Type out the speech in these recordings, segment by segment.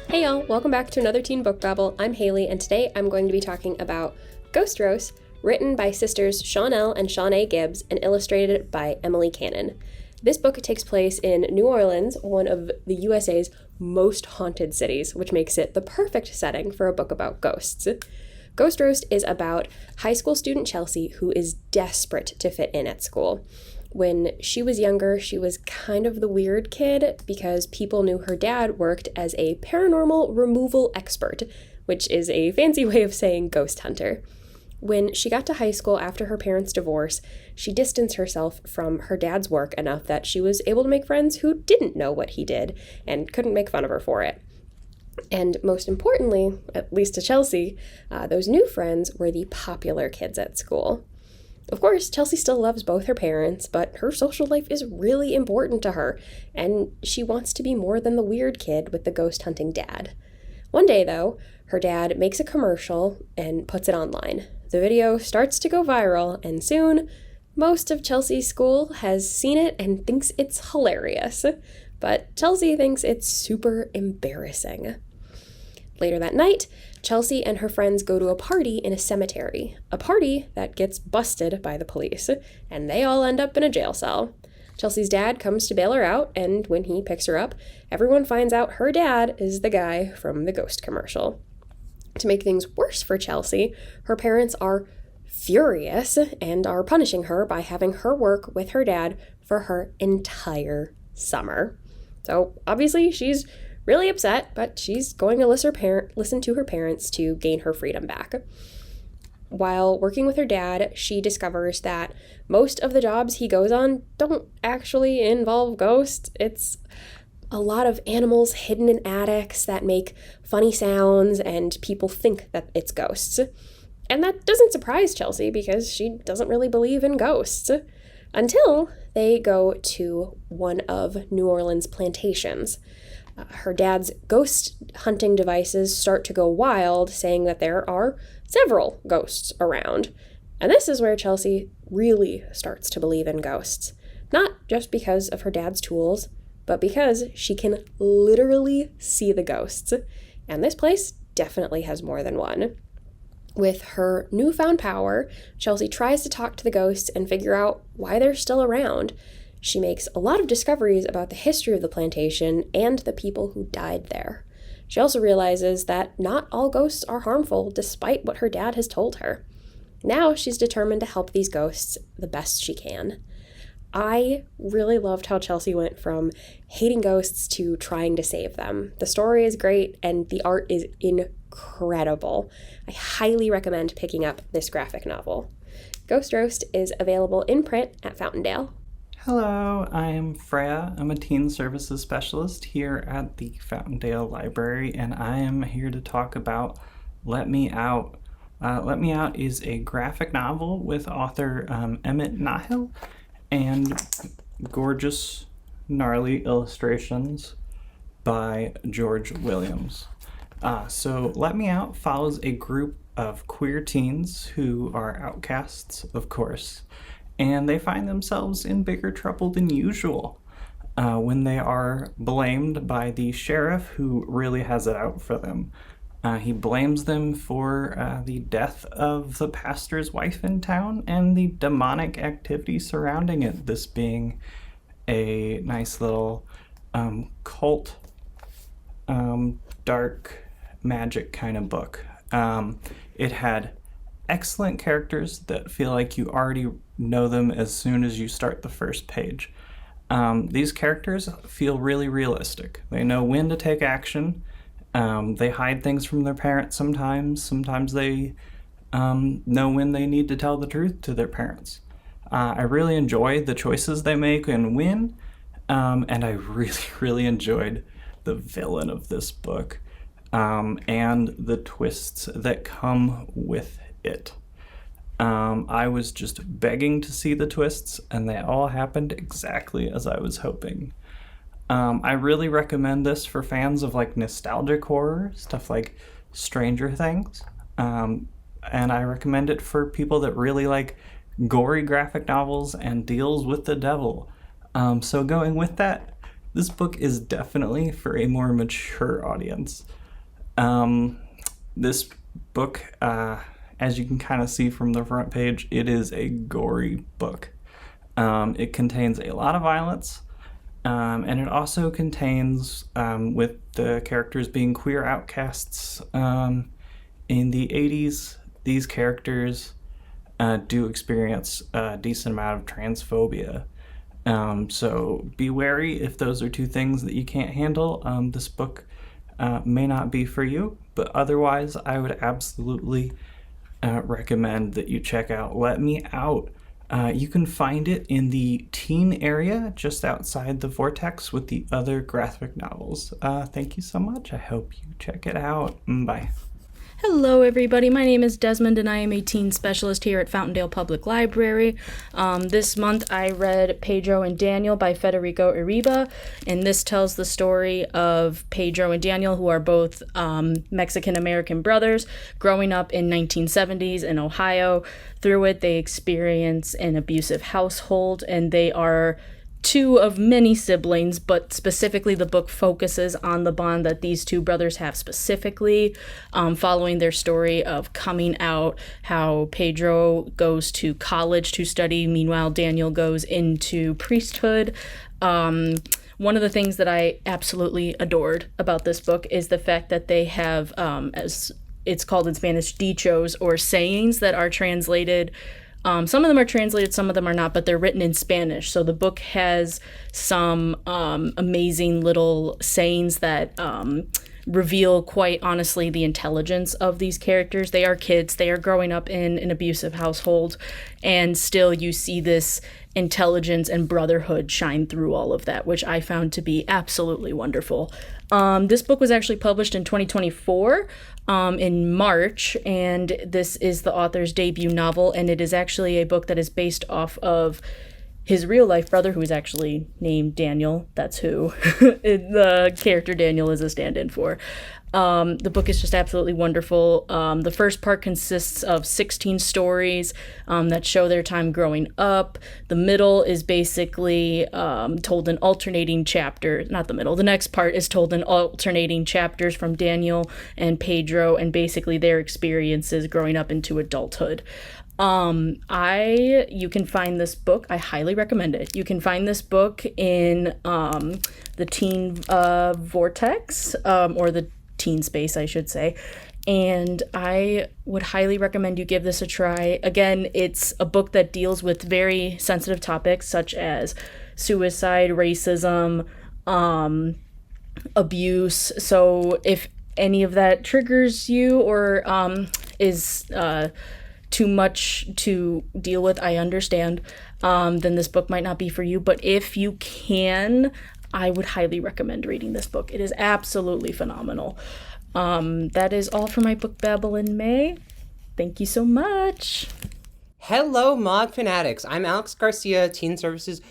Hey y'all, welcome back to another Teen Book Babble. I'm Hayley, and today I'm going to be talking about Ghost Roast, written by sisters Shawnelle and Shawneé Gibbs, and illustrated by Emily Cannon. This book takes place in New Orleans, one of the USA's most haunted cities, which makes it the perfect setting for a book about ghosts. Ghost Roast is about high school student Chelsea, who is desperate to fit in at school. When she was younger, she was kind of the weird kid because people knew her dad worked as a paranormal removal expert, which is a fancy way of saying ghost hunter. When she got to high school after her parents' divorce, she distanced herself from her dad's work enough that she was able to make friends who didn't know what he did and couldn't make fun of her for it. And most importantly, at least to Chelsea, those new friends were the popular kids at school. Of course, Chelsea still loves both her parents, but her social life is really important to her, and she wants to be more than the weird kid with the ghost hunting dad. One day, though, her dad makes a commercial and puts it online. The video starts to go viral, and soon, most of Chelsea's school has seen it and thinks it's hilarious. But Chelsea thinks it's super embarrassing. Later that night, Chelsea and her friends go to a party in a cemetery, a party that gets busted by the police, and they all end up in a jail cell. Chelsea's dad comes to bail her out, and when he picks her up, everyone finds out her dad is the guy from the ghost commercial. To make things worse for Chelsea, her parents are furious and are punishing her by having her work with her dad for her entire summer. So obviously she's really upset, but she's going to listen to her parents to gain her freedom back. While working with her dad, she discovers that most of the jobs he goes on don't actually involve ghosts. It's a lot of animals hidden in attics that make funny sounds, and people think that it's ghosts. And that doesn't surprise Chelsea because she doesn't really believe in ghosts. Until they go to one of New Orleans' plantations. Her dad's ghost hunting devices start to go wild, saying that there are several ghosts around. And this is where Chelsea really starts to believe in ghosts. Not just because of her dad's tools, but because she can literally see the ghosts. And this place definitely has more than one. With her newfound power, Chelsea tries to talk to the ghosts and figure out why they're still around. She makes a lot of discoveries about the history of the plantation and the people who died there. She also realizes that not all ghosts are harmful, despite what her dad has told her. Now she's determined to help these ghosts the best she can. I really loved how Chelsea went from hating ghosts to trying to save them. The story is great, and the art is incredible. I highly recommend picking up this graphic novel. Ghost Roast is available in print at Fountaindale. Hello, I'm Freya. I'm a teen services specialist here at the Fountaindale Library, and I am here to talk about Let Me Out. Let Me Out is a graphic novel with author Emmett Nahil and gorgeous, gnarly illustrations by George Williams. So Let Me Out follows a group of queer teens who are outcasts, of course, and they find themselves in bigger trouble than usual when they are blamed by the sheriff, who really has it out for them. He blames them for the death of the pastor's wife in town and the demonic activity surrounding it, this being a nice little cult, dark magic kind of book. It had excellent characters that feel like you already know them as soon as you start the first page. These characters feel really realistic. They know when to take action. They hide things from their parents sometimes. Sometimes they know when they need to tell the truth to their parents. I really enjoy the choices they make and when, and I really, really enjoyed the villain of this book and the twists that come with it. I was just begging to see the twists, and they all happened exactly as I was hoping. I really recommend this for fans of like nostalgic horror, stuff like Stranger Things. And I recommend it for people that really like gory graphic novels and deals with the devil. So going with that, This book is definitely for a more mature audience. This book, as you can kind of see from the front page, it is a gory book. It contains a lot of violence, and it also contains, with the characters being queer outcasts, in the 80s, these characters do experience a decent amount of transphobia. So be wary if those are two things that you can't handle. This book may not be for you, but otherwise I would absolutely recommend that you check out Let Me Out. You can find it in the teen area just outside the Vortex with the other graphic novels. Thank you so much. I hope you check it out. Bye. Hello everybody, my name is Desmond and I am a teen specialist here at Fountaindale Public Library. This month I read Pedro and Daniel by Federico Erebia, and this tells the story of Pedro and Daniel, who are both Mexican-American brothers growing up in 1970s in Ohio. Through it they experience an abusive household, and they are two of many siblings, but specifically the book focuses on the bond that these two brothers have specifically, following their story of coming out, how Pedro goes to college to study, meanwhile Daniel goes into priesthood. One of the things that I absolutely adored about this book is the fact that they have, as it's called in Spanish, dichos, or sayings that are translated. Some of them are translated, some of them are not, but they're written in Spanish. So the book has some amazing little sayings that reveal, quite honestly, the intelligence of these characters. They are kids. They are growing up in an abusive household, and still you see this intelligence and brotherhood shine through all of that, which I found to be absolutely wonderful. This book was actually published in 2024 in March, and this is the author's debut novel, and it is actually a book that is based off of his real-life brother, who is actually named Daniel. That's who the character Daniel is a stand-in for. The book is just absolutely wonderful. The first part consists of 16 stories that show their time growing up. The middle is basically told in alternating chapters. Not the middle. The next part is told in alternating chapters from Daniel and Pedro, and basically their experiences growing up into adulthood. You can find this book. I highly recommend it. You can find this book in the Teen Vortex, or the Teen Space, I should say. And I would highly recommend you give this a try. Again, it's a book that deals with very sensitive topics such as suicide, racism, abuse. So if any of that triggers you or is too much to deal with, I understand, then this book might not be for you. But if you can, I would highly recommend reading this book. It is absolutely phenomenal. That is all for my book Babble in May. Thank you so much. Hello, Mog Fanatics. I'm Alex Garcia, Teen Services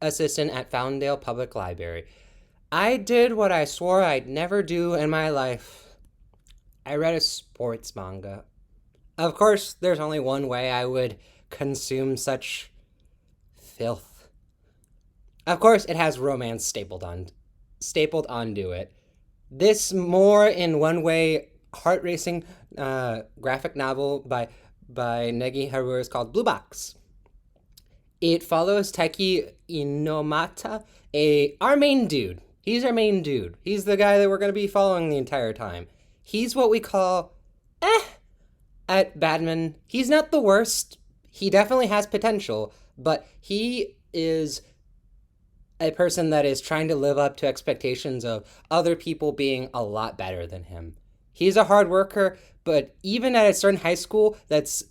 Assistant at Fountaindale Public Library. I did what I swore I'd never do in my life. I read a sports manga. Of course, there's only one way I would consume such filth. Of course, it has romance stapled onto it. This more in one way heart-racing graphic novel by Negi Haruo is called Blue Box. It follows Taiki Inomata, our main dude. He's our main dude. He's the guy that we're going to be following the entire time. He's what we call at Badman. He's not the worst. He definitely has potential, but he is a person that is trying to live up to expectations of other people being a lot better than him. He's a hard worker, but even at a certain high school that's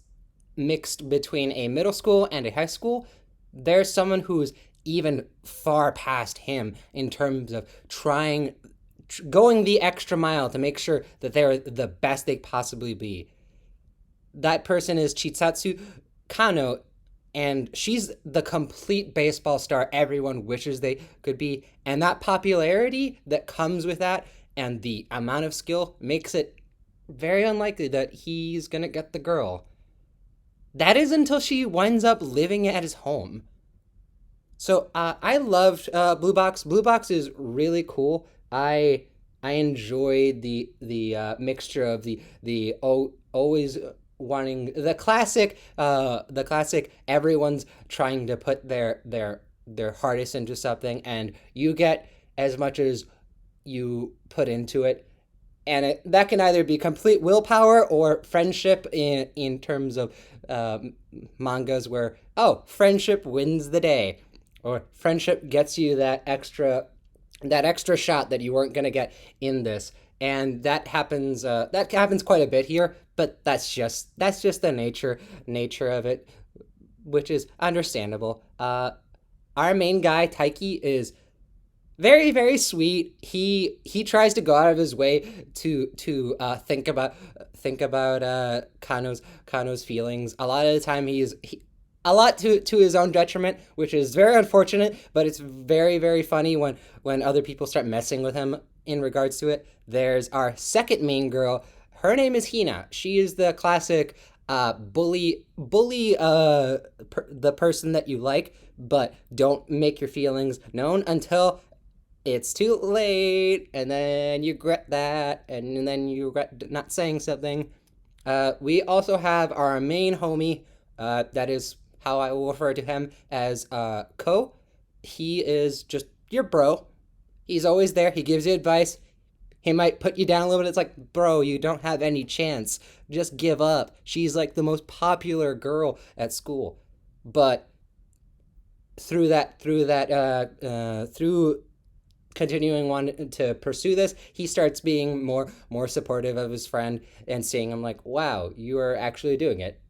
mixed between a middle school and a high school, there's someone who's even far past him in terms of going the extra mile to make sure that they're the best they possibly be. That person is Chitsatsu Kano, and she's the complete baseball star everyone wishes they could be. And that popularity that comes with that and the amount of skill makes it very unlikely that he's going to get the girl. That is until she winds up living at his home. So I loved Blue Box. Blue Box is really cool. I enjoyed the mixture of always wanting the classic everyone's trying to put their hardest into something, and you get as much as you put into it, and that can either be complete willpower or friendship in terms of mangas where, oh, friendship wins the day, or friendship gets you that extra shot that you weren't going to get in this. And that happens quite a bit here, but that's just the nature of it, which is understandable. Our main guy Taiki is very, very sweet. He tries to go out of his way to think about Kano's feelings. A lot of the time a lot to his own detriment, which is very unfortunate, but it's very, very funny when other people start messing with him in regards to it. There's our second main girl. Her name is Hina. She is the classic bully the person that you like, but don't make your feelings known until it's too late, and then you regret that, and then you regret not saying something. We also have our main homie, that is how I will refer to him as Ko. He is just your bro. He's always there. He gives you advice. He might put you down a little bit. It's like, bro, you don't have any chance. Just give up. She's like the most popular girl at school. But through continuing on to pursue this, he starts being more supportive of his friend and seeing him like, wow, you are actually doing it.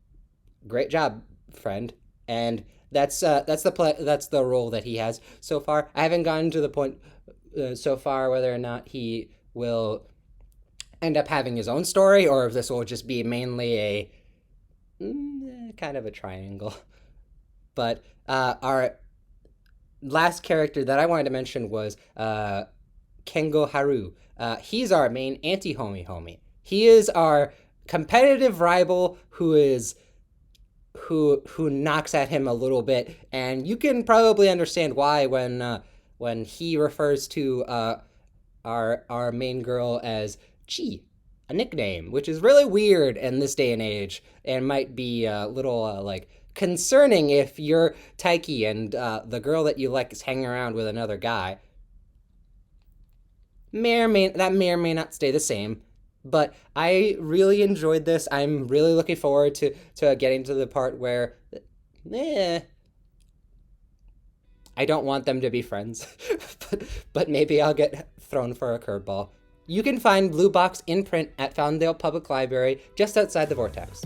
Great job, friend. And that's the role that he has so far. I haven't gotten to the point so far whether or not he will end up having his own story, or if this will just be mainly a kind of a triangle. But our last character that I wanted to mention was Kengo Haru. He's our main anti-homie. He is our competitive rival who knocks at him a little bit, and you can probably understand why when he refers to our main girl as Chi, a nickname, which is really weird in this day and age, and might be a little like concerning if you're Taiki and the girl that you like is hanging around with another guy. May or may not stay the same. But I really enjoyed this. I'm really looking forward to getting to the part where, I don't want them to be friends, but maybe I'll get thrown for a curveball. You can find Blue Box in print at Fountaindale Public Library, just outside the Vortex.